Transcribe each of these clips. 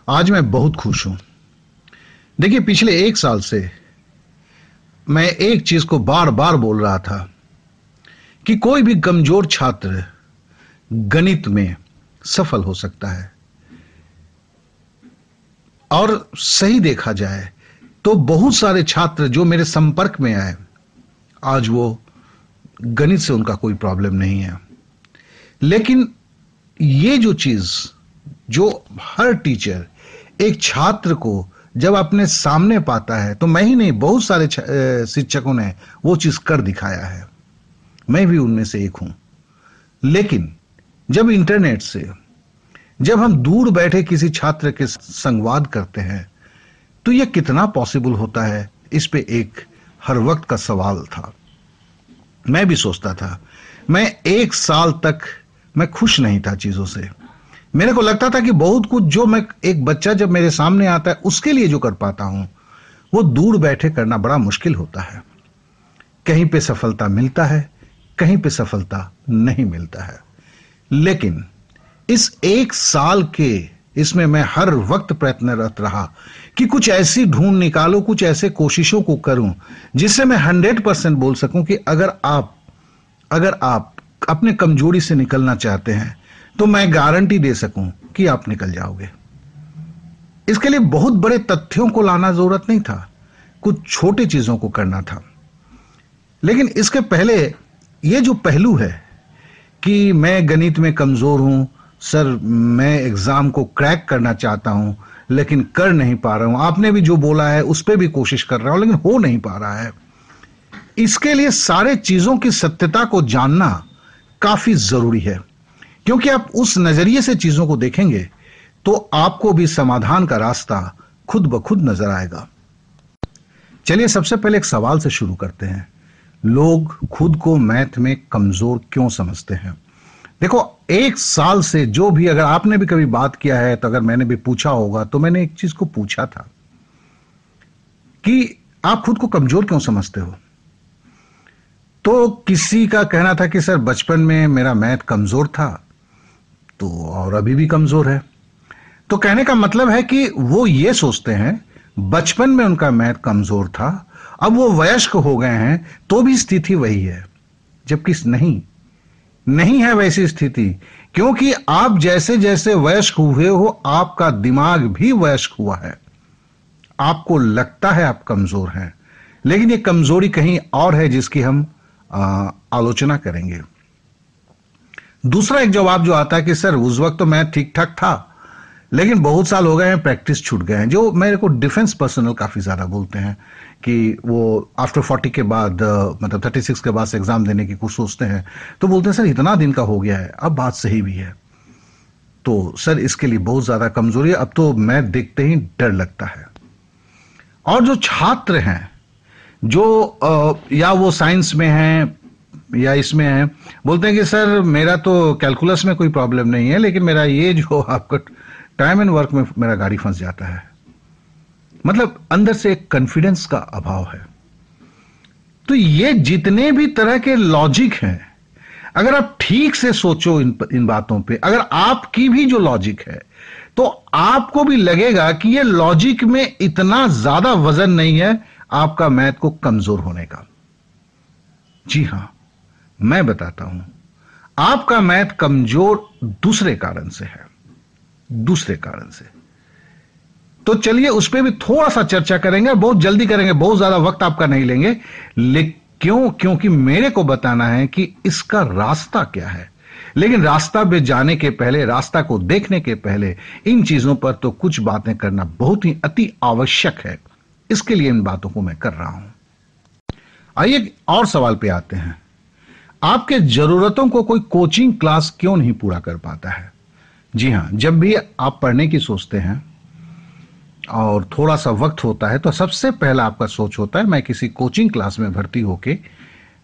आज मैं बहुत खुश हूं। देखिए, पिछले 1 साल से मैं एक चीज को बार बार बोल रहा था कि कोई भी कमजोर छात्र गणित में सफल हो सकता है। और सही देखा जाए तो बहुत सारे छात्र जो मेरे संपर्क में आए, आज वो गणित से उनका कोई प्रॉब्लम नहीं है। लेकिन ये जो चीज, जो हर टीचर एक छात्र को जब अपने सामने पाता है, तो मैं ही नहीं, बहुत सारे शिक्षकों ने वो चीज कर दिखाया है। मैं भी उनमें से एक हूं। लेकिन जब इंटरनेट से जब हम दूर बैठे किसी छात्र के संवाद करते हैं, तो यह कितना पॉसिबल होता है, इस पे एक हर वक्त का सवाल था। मैं भी सोचता था। मैं 1 साल तक मैं खुश नहीं था चीजों से। मेरे को लगता था कि बहुत कुछ जो मैं, एक बच्चा जब मेरे सामने आता है उसके लिए जो कर पाता हूं, वो दूर बैठे करना बड़ा मुश्किल होता है। कहीं पे सफलता मिलता है, कहीं पे सफलता नहीं मिलता है। लेकिन इस 1 साल के इसमें मैं हर वक्त प्रयत्नरत रहा कि कुछ ऐसी ढूंढ निकालो, कुछ ऐसे कोशिशों को करूं जिससे मैं 100% बोल सकूं कि अगर आप अपने कमजोरी से निकलना चाहते हैं, तो मैं गारंटी दे सकूं कि आप निकल जाओगे। इसके लिए बहुत बड़े तथ्यों को लाना जरूरत नहीं था, कुछ छोटी चीजों को करना था। लेकिन इसके पहले ये जो पहलू है कि मैं गणित में कमजोर हूं, सर मैं एग्जाम को क्रैक करना चाहता हूं लेकिन कर नहीं पा रहा हूं, आपने भी जो बोला है उस पर भी कोशिश कर रहा हूं लेकिन हो नहीं पा रहा है। इसके लिए सारे चीजों की सत्यता को जानना काफी जरूरी है, क्योंकि आप उस नजरिए से चीजों को देखेंगे तो आपको भी समाधान का रास्ता खुद ब खुद नजर आएगा। चलिए, सबसे पहले एक सवाल से शुरू करते हैं। लोग खुद को मैथ में कमजोर क्यों समझते हैं? देखो, 1 साल से जो भी, अगर आपने भी कभी बात किया है, तो अगर मैंने भी पूछा होगा, तो मैंने एक चीज को पूछा था कि आप खुद को कमजोर क्यों समझते हो? तो किसी का कहना था कि सर बचपन में मेरा मैथ कमजोर था, तो और अभी भी कमजोर है। तो कहने का मतलब है कि वो ये सोचते हैं बचपन में उनका मैथ कमजोर था, अब वो वयस्क हो गए हैं तो भी स्थिति वही है। जबकि नहीं है वैसी स्थिति, क्योंकि आप जैसे जैसे वयस्क हुए हो, आपका दिमाग भी वयस्क हुआ है। आपको लगता है आप कमजोर हैं, लेकिन ये कमजोरी कहीं और है जिसकी हम आलोचना करेंगे। दूसरा एक जवाब जो आता है कि सर उस वक्त तो मैं ठीक ठाक था, लेकिन बहुत साल हो गए हैं, प्रैक्टिस छूट गए हैं। जो मेरे को डिफेंस पर्सनल काफी ज्यादा बोलते हैं कि वो आफ्टर 40 के बाद, मतलब 36 के बाद से एग्जाम देने की कुछ सोचते हैं, तो बोलते हैं सर इतना दिन का हो गया है। अब बात सही भी है, तो सर इसके लिए बहुत ज्यादा कमजोरी है, अब तो मैथ देखते ही डर लगता है। और जो छात्र हैं, जो या वो साइंस में हैं या इसमें हैं, बोलते हैं कि सर मेरा तो कैलकुलस में कोई प्रॉब्लम नहीं है, लेकिन मेरा ये जो आपका टाइम एंड वर्क में मेरा गाड़ी फंस जाता है। मतलब अंदर से एक कॉन्फिडेंस का अभाव है। तो ये जितने भी तरह के लॉजिक हैं, अगर आप ठीक से सोचो इन बातों पे, अगर आपकी भी जो लॉजिक है, तो आपको भी लगेगा कि ये लॉजिक में इतना ज्यादा वजन नहीं है आपका मैथ को कमजोर होने का। जी हां, मैं बताता हूं, आपका मैथ कमजोर दूसरे कारण से है, दूसरे कारण से। तो चलिए उस पर भी थोड़ा सा चर्चा करेंगे, बहुत जल्दी करेंगे, बहुत ज्यादा वक्त आपका नहीं लेंगे। क्योंकि मेरे को बताना है कि इसका रास्ता क्या है। लेकिन रास्ता पे जाने के पहले, रास्ता को देखने के पहले, इन चीजों पर तो कुछ बातें करना बहुत ही अति आवश्यक है। इसके लिए इन बातों को मैं कर रहा हूं। आइए और सवाल पे आते हैं। आपके जरूरतों को कोई कोचिंग क्लास क्यों नहीं पूरा कर पाता है? जी हां, जब भी आप पढ़ने की सोचते हैं और थोड़ा सा वक्त होता है, तो सबसे पहला आपका सोच होता है मैं किसी कोचिंग क्लास में भर्ती होके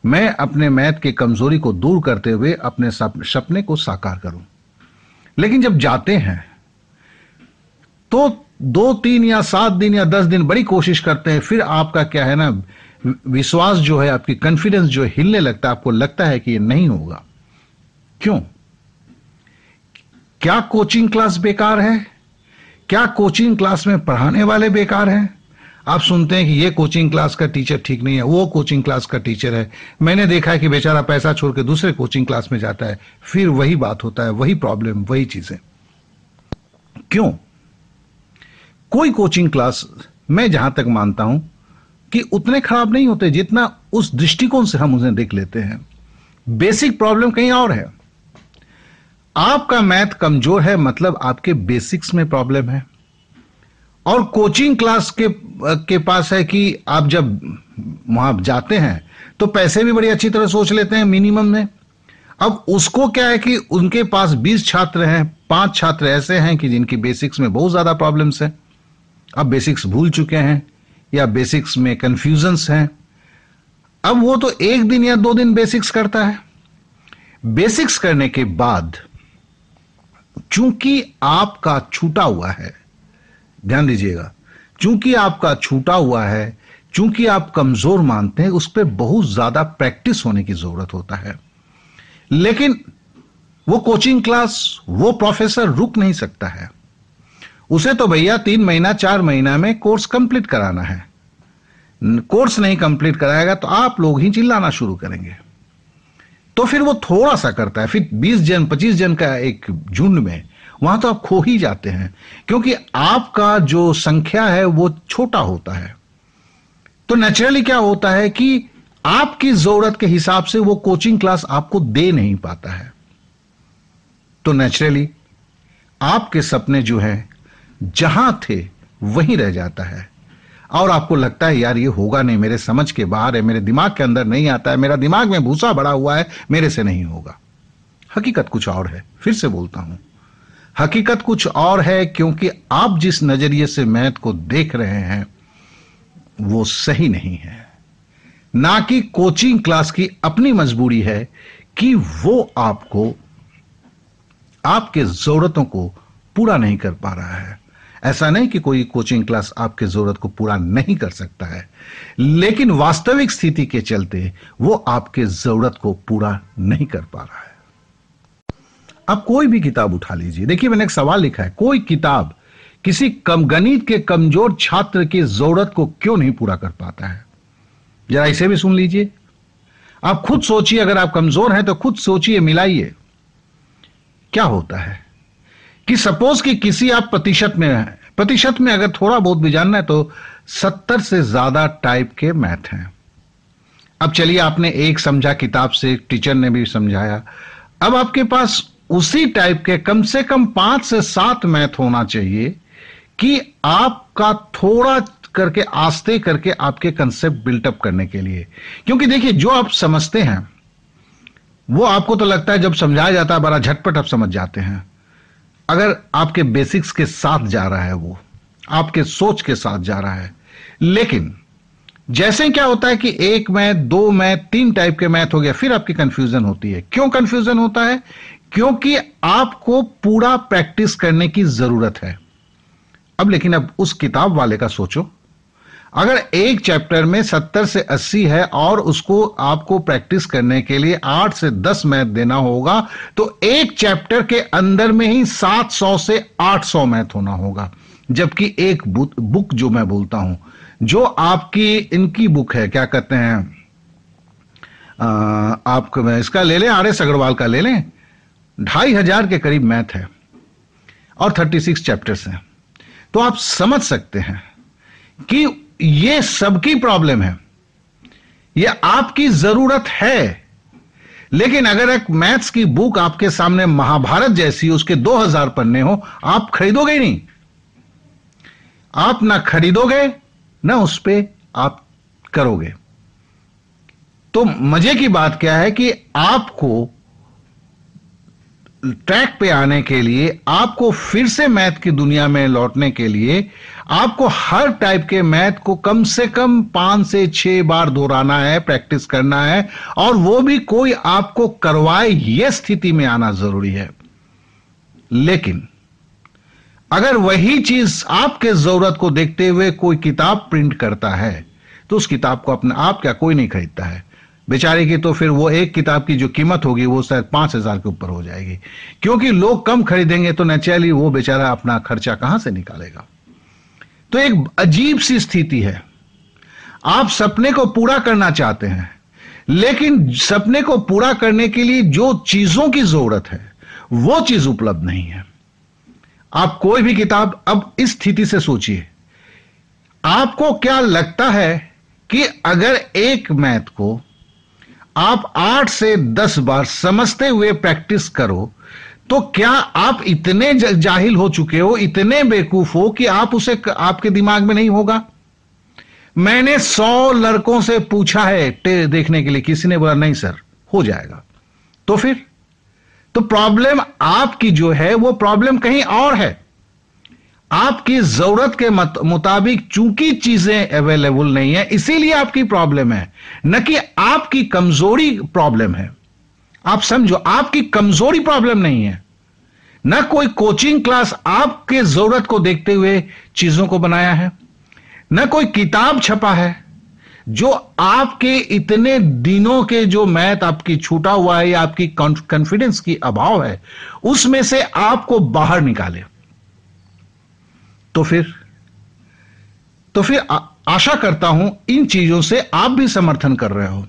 मैं अपने मैथ की कमजोरी को दूर करते हुए अपने सपने को साकार करूं। लेकिन जब जाते हैं तो 2-3 या 7 दिन या 10 दिन बड़ी कोशिश करते हैं, फिर आपका क्या है ना, विश्वास जो है, आपकी कॉन्फिडेंस जो हिलने लगता है, आपको लगता है कि ये नहीं होगा। क्यों? क्या कोचिंग क्लास बेकार है? क्या कोचिंग क्लास में पढ़ाने वाले बेकार हैं? आप सुनते हैं कि ये कोचिंग क्लास का टीचर ठीक नहीं है, वो कोचिंग क्लास का टीचर है। मैंने देखा है कि बेचारा पैसा छोड़ के दूसरे कोचिंग क्लास में जाता है, फिर वही बात होता है, वही प्रॉब्लम, वही चीजें। क्यों? कोई कोचिंग क्लास, मैं जहां तक मानता हूं कि उतने खराब नहीं होते जितना उस दृष्टिकोण से हम उन्हें देख लेते हैं। बेसिक प्रॉब्लम कहीं और है। आपका मैथ कमजोर है, मतलब आपके बेसिक्स में प्रॉब्लम है। और कोचिंग क्लास के पास है कि आप जब वहां जाते हैं तो पैसे भी बड़ी अच्छी तरह सोच लेते हैं मिनिमम में। अब उसको क्या है कि उनके पास 20 छात्र हैं, 5 छात्र ऐसे हैं कि जिनकी बेसिक्स में बहुत ज्यादा प्रॉब्लम्स है। अब बेसिक्स भूल चुके हैं या बेसिक्स में कंफ्यूजन्स हैं। अब वो तो 1 दिन या 2 दिन बेसिक्स करता है। बेसिक्स करने के बाद चूंकि आपका छूटा हुआ है, ध्यान दीजिएगा, चूंकि आपका छूटा हुआ है, चूंकि आप कमजोर मानते हैं, उस पर बहुत ज्यादा प्रैक्टिस होने की जरूरत होता है। लेकिन वो कोचिंग क्लास, वो प्रोफेसर रुक नहीं सकता है। उसे तो भैया 3 महीना 4 महीना में कोर्स कंप्लीट कराना है। कोर्स नहीं कंप्लीट कराएगा तो आप लोग ही चिल्लाना शुरू करेंगे। तो फिर वो थोड़ा सा करता है, फिर 20 जन 25 जन का एक झुंड में वहां तो आप खो ही जाते हैं, क्योंकि आपका जो संख्या है वो छोटा होता है। तो नेचुरली क्या होता है कि आपकी जरूरत के हिसाब से वो कोचिंग क्लास आपको दे नहीं पाता है। तो नेचुरली आपके सपने जो है जहां थे वहीं रह जाता है, और आपको लगता है यार ये होगा नहीं, मेरे समझ के बाहर है, मेरे दिमाग के अंदर नहीं आता है, मेरा दिमाग में भूसा भरा हुआ है, मेरे से नहीं होगा। हकीकत कुछ और है। फिर से बोलता हूं, हकीकत कुछ और है, क्योंकि आप जिस नजरिए से मैथ को देख रहे हैं वो सही नहीं है। ना कि कोचिंग क्लास की अपनी मजबूरी है कि वो आपको, आपके जरूरतों को पूरा नहीं कर पा रहा है। ऐसा नहीं कि कोई कोचिंग क्लास आपके जरूरत को पूरा नहीं कर सकता है, लेकिन वास्तविक स्थिति के चलते वो आपके जरूरत को पूरा नहीं कर पा रहा है। आप कोई भी किताब उठा लीजिए, देखिए मैंने एक सवाल लिखा है, कोई किताब किसी गणित के कमजोर छात्र की जरूरत को क्यों नहीं पूरा कर पाता है? जरा इसे भी सुन लीजिए। आप खुद सोचिए, अगर आप कमजोर हैं तो खुद सोचिए, मिलाइए। क्या होता है कि सपोज कि किसी आप प्रतिशत में हैं, प्रतिशत में अगर थोड़ा बहुत भी जानना है तो 70 से ज्यादा टाइप के मैथ हैं। अब चलिए, आपने एक समझा किताब से, टीचर ने भी समझाया, अब आपके पास उसी टाइप के कम से कम 5 से 7 मैथ होना चाहिए कि आपका थोड़ा करके, आस्ते करके आपके कंसेप्ट बिल्टअप करने के लिए। क्योंकि देखिए, जो आप समझते हैं वो आपको तो लगता है जब समझाया जाता है बड़ा झटपट आप समझ जाते हैं, अगर आपके बेसिक्स के साथ जा रहा है, वो आपके सोच के साथ जा रहा है। लेकिन जैसे क्या होता है कि 1 मैथ, 2 मैथ, 3 टाइप के मैथ हो गया, फिर आपकी कंफ्यूजन होती है। क्यों कंफ्यूजन होता है? क्योंकि आपको पूरा प्रैक्टिस करने की जरूरत है। अब लेकिन अब उस किताब वाले का सोचो, अगर एक चैप्टर में 70 से 80 है और उसको आपको प्रैक्टिस करने के लिए 8 से 10 मैथ देना होगा, तो एक चैप्टर के अंदर में ही 700 से 800 मैथ होना होगा। जबकि एक बुक जो मैं बोलता हूं, जो आपकी इनकी बुक है, क्या कहते हैं, आप इसका ले लें, आर.एस. अग्रवाल का ले लें, 2500 के करीब मैथ है और 36 चैप्टर्स हैं। तो आप समझ सकते हैं कि ये सबकी प्रॉब्लम है, ये आपकी जरूरत है। लेकिन अगर एक मैथ्स की बुक आपके सामने महाभारत जैसी, उसके 2000 पन्ने हो, आप खरीदोगे ही नहीं। आप ना खरीदोगे ना उस पे आप करोगे। तो मजे की बात क्या है कि आपको ट्रैक पे आने के लिए, आपको फिर से मैथ की दुनिया में लौटने के लिए, आपको हर टाइप के मैथ को कम से कम 5 से 6 बार दोहराना है, प्रैक्टिस करना है, और वो भी कोई आपको करवाए, यह स्थिति में आना जरूरी है। लेकिन अगर वही चीज आपके जरूरत को देखते हुए कोई किताब प्रिंट करता है, तो उस किताब को अपने आप क्या कोई नहीं खरीदता है। बेचारे की तो फिर वो एक किताब की जो कीमत होगी वो शायद 5,000 के ऊपर हो जाएगी, क्योंकि लोग कम खरीदेंगे तो नेचुरली वो बेचारा अपना खर्चा कहां से निकालेगा। तो एक अजीब सी स्थिति है। आप सपने को पूरा करना चाहते हैं, लेकिन सपने को पूरा करने के लिए जो चीजों की जरूरत है वो चीज उपलब्ध नहीं है। आप कोई भी किताब, अब इस स्थिति से सोचिए, आपको क्या लगता है कि अगर एक मैथ को आप 8 से 10 बार समझते हुए प्रैक्टिस करो, तो क्या आप इतने जाहिल हो चुके हो, इतने बेवकूफ हो कि आप उसे आपके दिमाग में नहीं होगा? मैंने 100 लड़कों से पूछा है देखने के लिए, किसी ने बोला नहीं सर हो जाएगा। तो फिर तो प्रॉब्लम आपकी जो है वो प्रॉब्लम कहीं और है। आपकी जरूरत के मुताबिक चूंकि चीजें अवेलेबल नहीं है, इसीलिए आपकी प्रॉब्लम है, न कि आपकी कमजोरी प्रॉब्लम है। आप समझो, आपकी कमजोरी प्रॉब्लम नहीं है। न कोई कोचिंग क्लास आपके जरूरत को देखते हुए चीजों को बनाया है, न कोई किताब छपा है जो आपके इतने दिनों के जो मैथ आपकी छूटा हुआ है या आपकी कॉन्फिडेंस की अभाव है उसमें से आपको बाहर निकाले। तो फिर आशा करता हूं इन चीजों से आप भी समर्थन कर रहे हो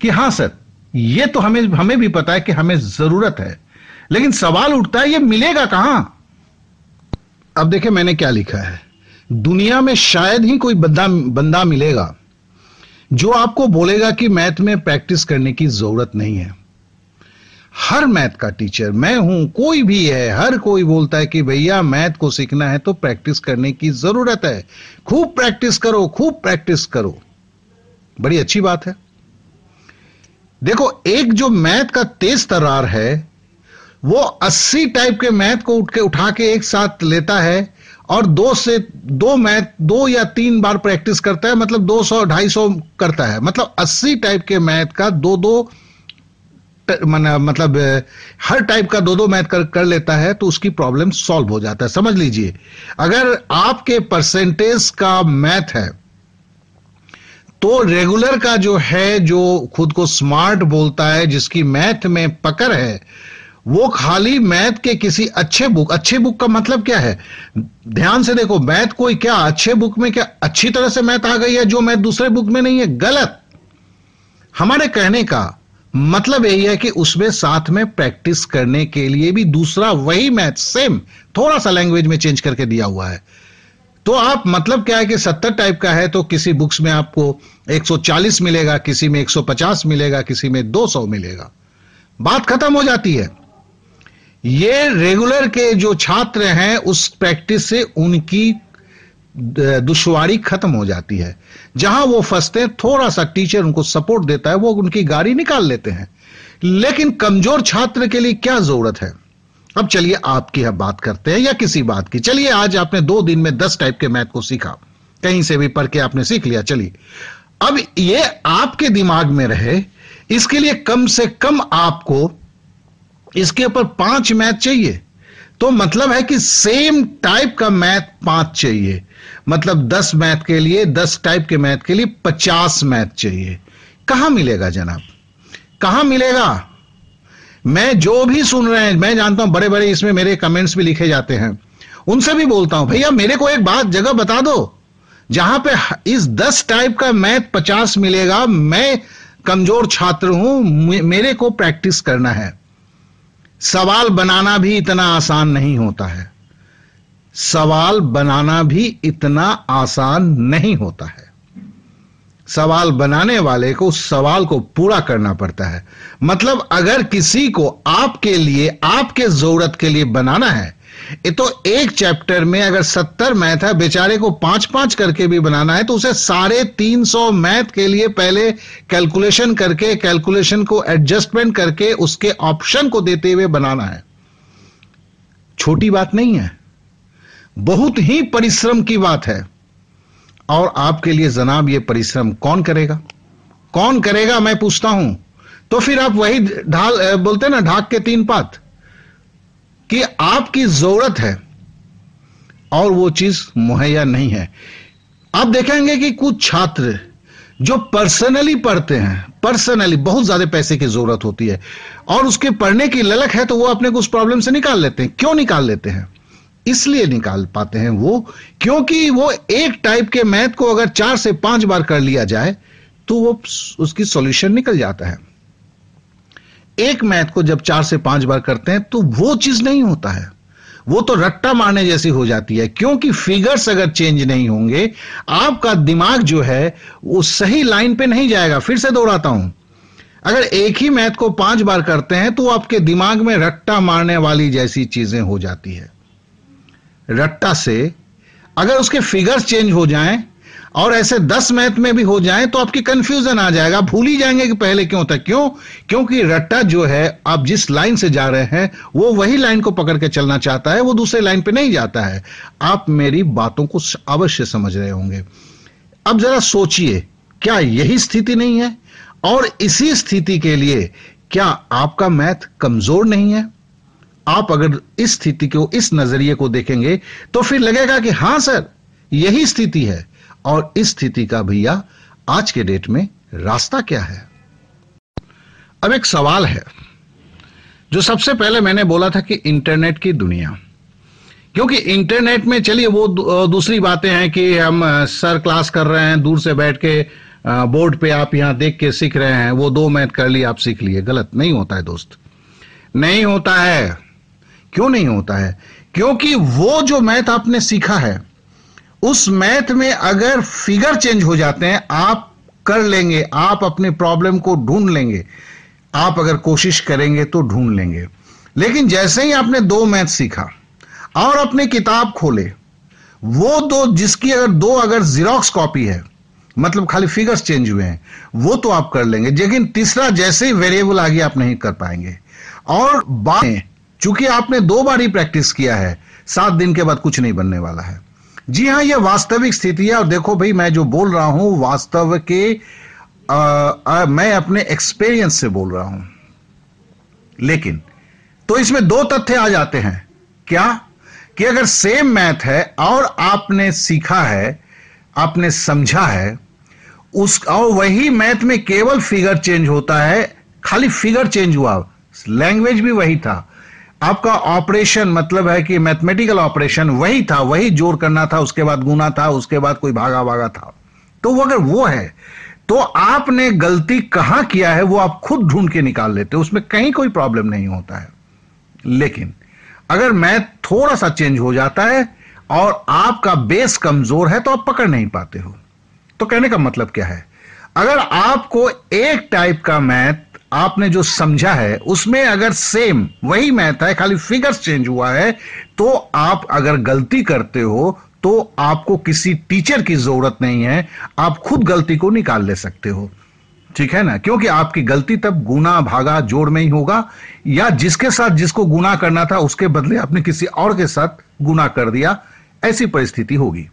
कि हां सर, ये तो हमें भी पता है कि हमें जरूरत है, लेकिन सवाल उठता है ये मिलेगा कहां। अब देखिए मैंने क्या लिखा है, दुनिया में शायद ही कोई बंदा मिलेगा जो आपको बोलेगा कि मैथ में प्रैक्टिस करने की जरूरत नहीं है। हर मैथ का टीचर, मैं हूं, कोई भी है, हर कोई बोलता है कि भैया मैथ को सीखना है तो प्रैक्टिस करने की जरूरत है, खूब प्रैक्टिस करो, खूब प्रैक्टिस करो। बड़ी अच्छी बात है। देखो, एक जो मैथ का तेज तर्रार है वो 80 टाइप के मैथ को उठा के एक साथ लेता है और 2 या 3 बार प्रैक्टिस करता है, मतलब 200-250 करता है, मतलब 80 टाइप के मैथ का मतलब हर टाइप का 2 मैथ कर लेता है, तो उसकी प्रॉब्लम सॉल्व हो जाता है। समझ लीजिए, अगर आपके परसेंटेज का मैथ है तो रेगुलर का जो है, जो खुद को स्मार्ट बोलता है, जिसकी मैथ में पकड़ है, वो खाली मैथ के किसी अच्छे बुक का मतलब क्या है, ध्यान से देखो, मैथ कोई क्या अच्छे बुक में क्या अच्छी तरह से मैथ आ गई है जो मैथ दूसरे बुक में नहीं है, गलत। हमारे कहने का मतलब यही है कि उसमें साथ में प्रैक्टिस करने के लिए भी दूसरा वही मैथ सेम थोड़ा सा लैंग्वेज में चेंज करके दिया हुआ है। तो आप मतलब क्या है कि 70 टाइप का है तो किसी बुक्स में आपको 140 मिलेगा, किसी में 150 मिलेगा, किसी में 200 मिलेगा, बात खत्म हो जाती है। ये रेगुलर के जो छात्र हैं उस प्रैक्टिस से उनकी दुश्वारी खत्म हो जाती है। जहां वो फंसते हैं, थोड़ा सा टीचर उनको सपोर्ट देता है, वो उनकी गाड़ी निकाल लेते हैं। लेकिन कमजोर छात्र के लिए क्या जरूरत है? अब चलिए आपकी बात करते हैं या किसी बात की। चलिए, आज आपने 2 दिन में 10 टाइप के मैथ को सीखा, कहीं से भी पढ़ के आपने सीख लिया। चलिए, अब ये आपके दिमाग में रहे, इसके लिए कम से कम आपको इसके ऊपर 5 मैथ चाहिए। तो मतलब है कि सेम टाइप का मैथ 5 चाहिए, मतलब 10 मैथ के लिए, 10 टाइप के मैथ के लिए 50 मैथ चाहिए। कहां मिलेगा जनाब, कहां मिलेगा? मैं जो भी सुन रहे हैं, मैं जानता हूं बड़े बड़े इसमें मेरे कमेंट्स भी लिखे जाते हैं, उनसे भी बोलता हूं भैया मेरे को एक बात जगह बता दो जहां पे इस 10 टाइप का मैथ 50 मिलेगा। मैं कमजोर छात्र हूं, मेरे को प्रैक्टिस करना है। सवाल बनाना भी इतना आसान नहीं होता है, सवाल बनाना भी इतना आसान नहीं होता है। सवाल बनाने वाले को उस सवाल को पूरा करना पड़ता है। मतलब अगर किसी को आपके लिए, आपके जरूरत के लिए बनाना है, ये तो एक चैप्टर में अगर 70 मैथ है, बेचारे को 5-5 करके भी बनाना है, तो उसे 350 मैथ के लिए पहले कैलकुलेशन करके, कैलकुलेशन को एडजस्टमेंट करके, उसके ऑप्शन को देते हुए बनाना है। छोटी बात नहीं है, बहुत ही परिश्रम की बात है। और आपके लिए जनाब ये परिश्रम कौन करेगा? कौन करेगा मैं पूछता हूं। तो फिर आप वही बोलते हैं ना, ढाक के 3 पात, कि आपकी जरूरत है और वो चीज मुहैया नहीं है। आप देखेंगे कि कुछ छात्र जो पर्सनली पढ़ते हैं, पर्सनली बहुत ज्यादा पैसे की जरूरत होती है और उसके पढ़ने की ललक है, तो वो अपने को उस प्रॉब्लम से निकाल लेते हैं। क्यों निकाल लेते हैं? इसलिए निकाल पाते हैं वो, क्योंकि वो एक टाइप के मैथ को अगर 4 से 5 बार कर लिया जाए तो वो उसकी सॉल्यूशन निकल जाता है। एक मैथ को जब 4 से 5 बार करते हैं तो वो चीज नहीं होता है, वो तो रट्टा मारने जैसी हो जाती है, क्योंकि फिगर्स अगर चेंज नहीं होंगे, आपका दिमाग जो है वो सही लाइन पे नहीं जाएगा। फिर से दोहराता हूं, अगर एक ही मैथ को 5 बार करते हैं तो आपके दिमाग में रट्टा मारने वाली जैसी चीजें हो जाती है। रट्टा से अगर उसके फिगर्स चेंज हो जाएं और ऐसे 10 मैथ में भी हो जाएं तो आपकी कंफ्यूजन आ जाएगा, भूल ही जाएंगे कि पहले क्यों था। क्यों? क्योंकि रट्टा जो है, आप जिस लाइन से जा रहे हैं वो वही लाइन को पकड़ के चलना चाहता है, वो दूसरे लाइन पे नहीं जाता है। आप मेरी बातों को अवश्य समझ रहे होंगे। अब जरा सोचिए, क्या यही स्थिति नहीं है? और इसी स्थिति के लिए क्या आपका मैथ कमजोर नहीं है? आप अगर इस स्थिति को, इस नजरिए को देखेंगे तो फिर लगेगा कि हां सर, यही स्थिति है। और इस स्थिति का भैया आज के डेट में रास्ता क्या है? अब एक सवाल है जो सबसे पहले मैंने बोला था कि इंटरनेट की दुनिया, क्योंकि इंटरनेट में चलिए वो दूसरी बातें हैं कि हम सर क्लास कर रहे हैं दूर से बैठ के, बोर्ड पे आप यहां देख के सीख रहे हैं, वो 2 मैथ कर लिए आप सीख लिए। गलत नहीं होता है दोस्त, नहीं होता है। क्यों नहीं होता है? क्योंकि वो जो मैथ आपने सीखा है उस मैथ में अगर फिगर चेंज हो जाते हैं, आप कर लेंगे, आप अपने प्रॉब्लम को ढूंढ लेंगे, आप अगर कोशिश करेंगे तो ढूंढ लेंगे। लेकिन जैसे ही आपने 2 मैथ सीखा और अपनी किताब खोले, वो दो जिसकी अगर जिरोक्स कॉपी है, मतलब खाली फिगर्स चेंज हुए हैं, वो तो आप कर लेंगे। लेकिन तीसरा जैसे ही वेरिएबल आ गया आप नहीं कर पाएंगे। और चूंकि आपने 2 बार ही प्रैक्टिस किया है, 7 दिन के बाद कुछ नहीं बनने वाला है। जी हां, यह वास्तविक स्थिति है। और देखो भाई, मैं जो बोल रहा हूं वास्तव के मैं अपने एक्सपीरियंस से बोल रहा हूं। लेकिन तो इसमें 2 तथ्य आ जाते हैं। क्या? कि अगर सेम मैथ है और आपने सीखा है, आपने समझा है और वही मैथ में केवल फिगर चेंज होता है, खाली फिगर चेंज हुआ, लैंग्वेज भी वही था, आपका ऑपरेशन मतलब है कि मैथमेटिकल ऑपरेशन वही था, वही जोड़ करना था, उसके बाद गुना था, उसके बाद कोई भागा भागा था, तो वो अगर वो है तो आपने गलती कहां किया है वो आप खुद ढूंढ के निकाल लेते हो, उसमें कहीं कोई प्रॉब्लम नहीं होता है। लेकिन अगर मैथ थोड़ा सा चेंज हो जाता है और आपका बेस कमजोर है तो आप पकड़ नहीं पाते हो। तो कहने का मतलब क्या है? अगर आपको एक टाइप का मैथ आपने जो समझा है उसमें अगर सेम वही मैथ है, खाली फिगर्स चेंज हुआ है, तो आप अगर गलती करते हो तो आपको किसी टीचर की जरूरत नहीं है, आप खुद गलती को निकाल ले सकते हो। ठीक है ना? क्योंकि आपकी गलती तब गुना भागा जोड़ में ही होगा, या जिसके साथ जिसको गुना करना था उसके बदले आपने किसी और के साथ गुना कर दिया, ऐसी परिस्थिति होगी।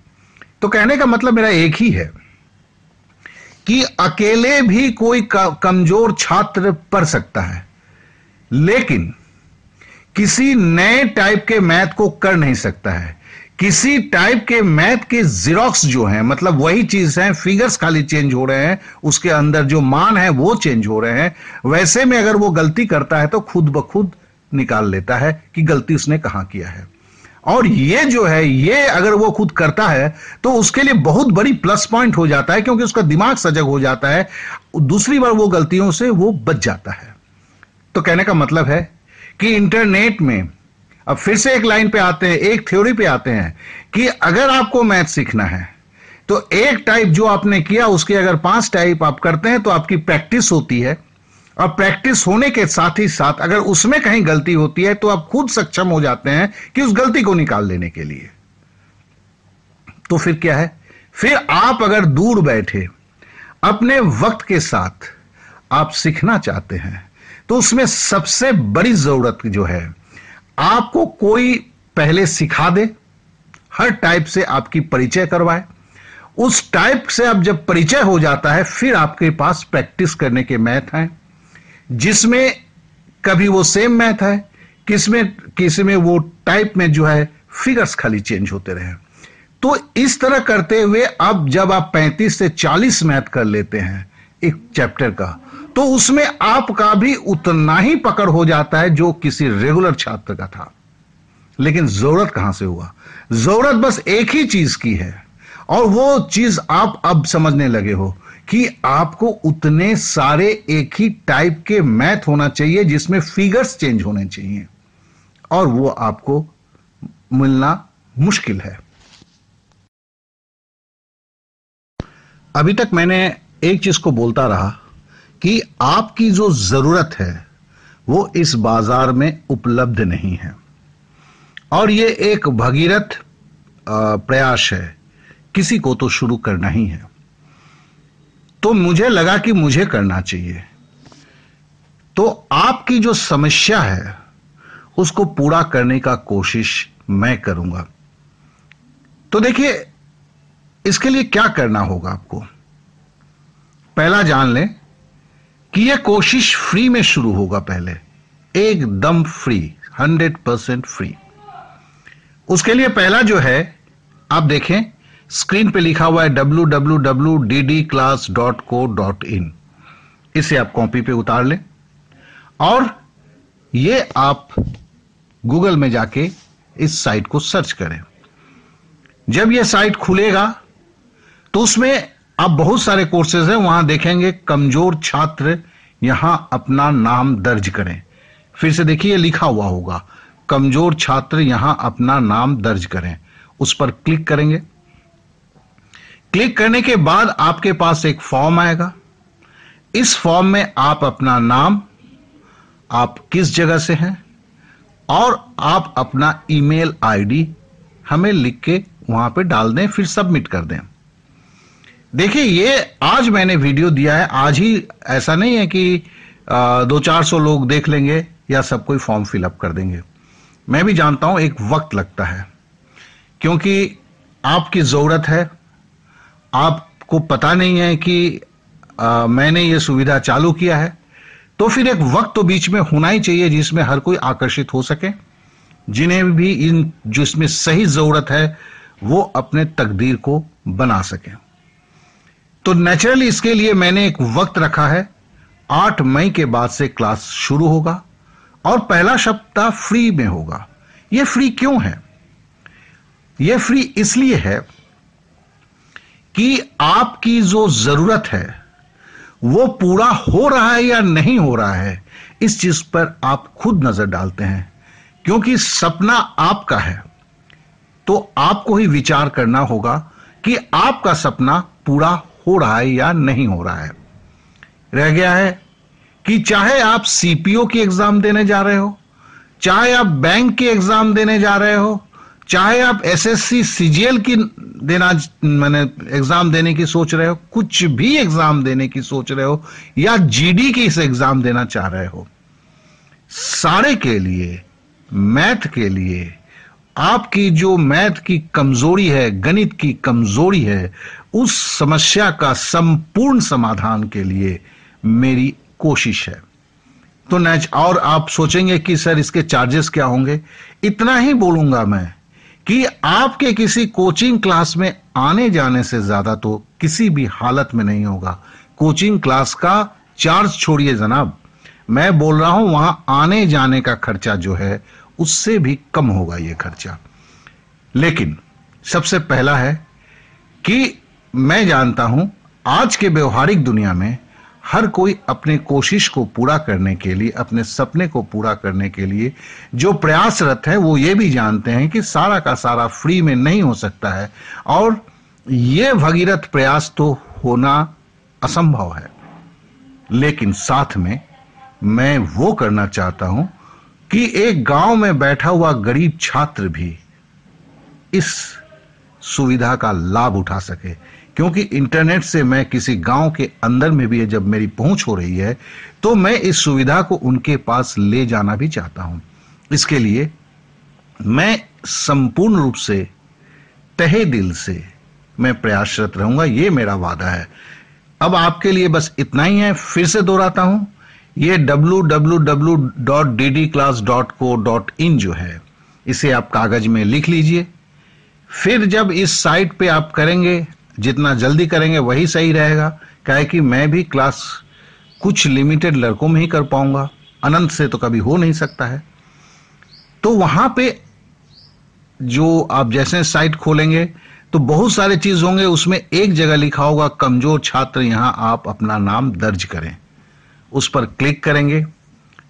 तो कहने का मतलब मेरा एक ही है कि अकेले भी कोई कमजोर छात्र पढ़ सकता है, लेकिन किसी नए टाइप के मैथ को कर नहीं सकता है। किसी टाइप के मैथ के जिरोक्स जो हैं, मतलब वही चीज है, फिगर्स खाली चेंज हो रहे हैं, उसके अंदर जो मान है वो चेंज हो रहे हैं, वैसे में अगर वो गलती करता है तो खुद ब खुद निकाल लेता है कि गलती उसने कहां किया है। और ये जो है, ये अगर वो खुद करता है तो उसके लिए बहुत बड़ी प्लस पॉइंट हो जाता है, क्योंकि उसका दिमाग सजग हो जाता है, दूसरी बार वो गलतियों से वो बच जाता है। तो कहने का मतलब है कि इंटरनेट में, अब फिर से एक लाइन पे आते हैं, एक थ्योरी पे आते हैं कि अगर आपको मैथ सीखना है तो एक टाइप जो आपने किया उसके अगर 5 टाइप आप करते हैं तो आपकी प्रैक्टिस होती है, और प्रैक्टिस होने के साथ ही साथ अगर उसमें कहीं गलती होती है तो आप खुद सक्षम हो जाते हैं कि उस गलती को निकाल लेने के लिए। तो फिर क्या है? फिर आप अगर दूर बैठे अपने वक्त के साथ आप सीखना चाहते हैं तो उसमें सबसे बड़ी जरूरत जो है, आपको कोई पहले सिखा दे, हर टाइप से आपकी परिचय करवाए। उस टाइप से अब जब परिचय हो जाता है फिर आपके पास प्रैक्टिस करने के मैथ हैं, जिसमें कभी वो सेम मैथ है, किसी में वो टाइप में जो है फिगर्स खाली चेंज होते रहे। तो इस तरह करते हुए अब जब आप 35 से 40 मैथ कर लेते हैं एक चैप्टर का, तो उसमें आपका भी उतना ही पकड़ हो जाता है जो किसी रेगुलर छात्र का था। लेकिन जरूरत कहां से हुआ? जरूरत बस एक ही चीज की है, और वो चीज आप अब समझने लगे हो कि आपको उतने सारे एक ही टाइप के मैथ होना चाहिए जिसमें फिगर्स चेंज होने चाहिए, और वो आपको मिलना मुश्किल है। अभी तक मैंने एक चीज को बोलता रहा कि आपकी जो जरूरत है वो इस बाजार में उपलब्ध नहीं है, और ये एक भगीरथ प्रयास है, किसी को तो शुरू करना ही है। तो मुझे लगा कि मुझे करना चाहिए। तो आपकी जो समस्या है उसको पूरा करने का कोशिश मैं करूंगा। तो देखिए, इसके लिए क्या करना होगा आपको? पहला जान लें कि यह कोशिश फ्री में शुरू होगा, पहले एकदम फ्री, 100% फ्री। उसके लिए पहला जो है, आप देखें स्क्रीन पे लिखा हुआ है www.ddclass.co.in। इसे आप कॉपी पे उतार लें और ये आप गूगल में जाके इस साइट को सर्च करें। जब यह साइट खुलेगा तो उसमें आप बहुत सारे कोर्सेज हैं, वहां देखेंगे कमजोर छात्र यहां अपना नाम दर्ज करें। फिर से देखिए लिखा हुआ होगा कमजोर छात्र यहां अपना नाम दर्ज करें। उस पर क्लिक करेंगे। क्लिक करने के बाद आपके पास एक फॉर्म आएगा। इस फॉर्म में आप अपना नाम, आप किस जगह से हैं, और आप अपना ईमेल आईडी हमें लिख के वहां पे डाल दें, फिर सबमिट कर दें। देखिए, ये आज मैंने वीडियो दिया है, आज ही, ऐसा नहीं है कि 200-400 लोग देख लेंगे या सब कोई फॉर्म फिलअप कर देंगे। मैं भी जानता हूं एक वक्त लगता है, क्योंकि आपकी जरूरत है, आपको पता नहीं है कि मैंने ये सुविधा चालू किया है, तो फिर एक वक्त तो बीच में होना ही चाहिए जिसमें हर कोई आकर्षित हो सके, जिन्हें भी इन जिसमें सही जरूरत है वो अपने तकदीर को बना सके। तो नेचुरली इसके लिए मैंने एक वक्त रखा है, 8 मई के बाद से क्लास शुरू होगा और पहला सप्ताह फ्री में होगा। यह फ्री क्यों है? यह फ्री इसलिए है कि आपकी जो जरूरत है वो पूरा हो रहा है या नहीं हो रहा है, इस चीज पर आप खुद नजर डालते हैं। क्योंकि सपना आपका है, तो आपको ही विचार करना होगा कि आपका सपना पूरा हो रहा है या नहीं हो रहा है। रह गया है कि चाहे आप सीपीओ की एग्जाम देने जा रहे हो, चाहे आप बैंक की एग्जाम देने जा रहे हो, चाहे आप एसएससी सीजीएल की एग्जाम देने की सोच रहे हो, कुछ भी एग्जाम देने की सोच रहे हो, या जीडी की इस एग्जाम देना चाह रहे हो, सारे के लिए, मैथ के लिए, आपकी जो मैथ की कमजोरी है, गणित की कमजोरी है, उस समस्या का संपूर्ण समाधान के लिए मेरी कोशिश है। तो और आप सोचेंगे कि सर इसके चार्जेस क्या होंगे? इतना ही बोलूंगा मैं कि आपके किसी कोचिंग क्लास में आने जाने से ज्यादा तो किसी भी हालत में नहीं होगा। कोचिंग क्लास का चार्ज छोड़िए जनाब, मैं बोल रहा हूं वहां आने जाने का खर्चा जो है उससे भी कम होगा ये खर्चा। लेकिन सबसे पहला है कि मैं जानता हूं आज के व्यवहारिक दुनिया में हर कोई अपने कोशिश को पूरा करने के लिए, अपने सपने को पूरा करने के लिए जो प्रयासरत है, वो ये भी जानते हैं कि सारा का सारा फ्री में नहीं हो सकता है, और ये भगीरथ प्रयास तो होना असंभव है। लेकिन साथ में मैं वो करना चाहता हूं कि एक गांव में बैठा हुआ गरीब छात्र भी इस सुविधा का लाभ उठा सके। क्योंकि इंटरनेट से मैं किसी गांव के अंदर में भी जब मेरी पहुंच हो रही है, तो मैं इस सुविधा को उनके पास ले जाना भी चाहता हूं। इसके लिए मैं संपूर्ण रूप से, तहे दिल से मैं प्रयासरत रहूंगा, ये मेरा वादा है। अब आपके लिए बस इतना ही है, फिर से दोहराता हूं, ये www.ddclass.co.in जो है, इसे आप कागज में लिख लीजिए, फिर जब इस साइट पे आप करेंगे, जितना जल्दी करेंगे वही सही रहेगा, क्या कि मैं भी क्लास कुछ लिमिटेड लड़कों में ही कर पाऊंगा, अनंत से तो कभी हो नहीं सकता है। तो वहां पे जो आप जैसे साइट खोलेंगे तो बहुत सारे चीज होंगे, उसमें एक जगह लिखा होगा कमजोर छात्र, यहां आप अपना नाम दर्ज करें। उस पर क्लिक करेंगे,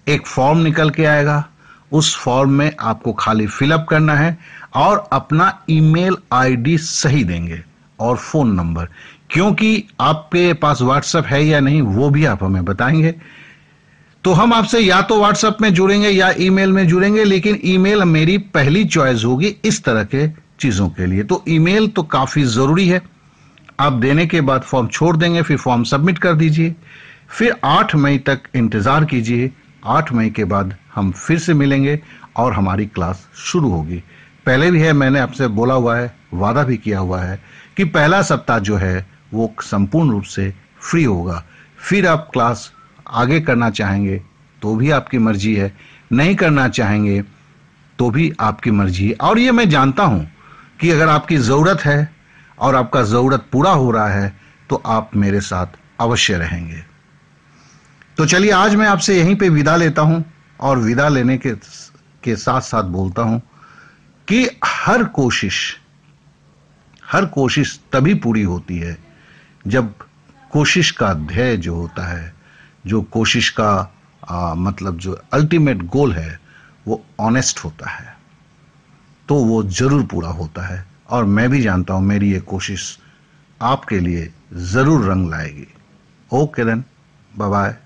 एक फॉर्म निकल के आएगा, उस फॉर्म में आपको खाली फिलअप करना है और अपना ईमेल आईडी सही देंगे और फोन नंबर, क्योंकि आपके पास व्हाट्सएप है या नहीं वो भी आप हमें बताएंगे। तो हम आपसे या तो व्हाट्सएप में जुड़ेंगे या ईमेल में जुड़ेंगे, लेकिन ईमेल मेरी पहली चॉइस होगी इस तरह के चीजों के लिए। तो ईमेल तो काफी जरूरी है। आप देने के बाद फॉर्म छोड़ देंगे, फिर फॉर्म सबमिट कर दीजिए, फिर 8 मई तक इंतजार कीजिए। 8 मई के बाद हम फिर से मिलेंगे और हमारी क्लास शुरू होगी। पहले भी है, मैंने आपसे बोला हुआ है, वादा भी किया हुआ है कि पहला सप्ताह जो है वो संपूर्ण रूप से फ्री होगा। फिर आप क्लास आगे करना चाहेंगे तो भी आपकी मर्जी है, नहीं करना चाहेंगे तो भी आपकी मर्जी है। और ये मैं जानता हूं कि अगर आपकी जरूरत है और आपका जरूरत पूरा हो रहा है तो आप मेरे साथ अवश्य रहेंगे। तो चलिए, आज मैं आपसे यहीं पे विदा लेता हूं और विदा लेने के साथ साथ बोलता हूं कि हर कोशिश तभी पूरी होती है जब कोशिश का ध्येय जो होता है, जो कोशिश का मतलब जो अल्टीमेट गोल है वो ऑनेस्ट होता है, तो वो जरूर पूरा होता है। और मैं भी जानता हूं मेरी ये कोशिश आपके लिए जरूर रंग लाएगी। Okay then, bye bye.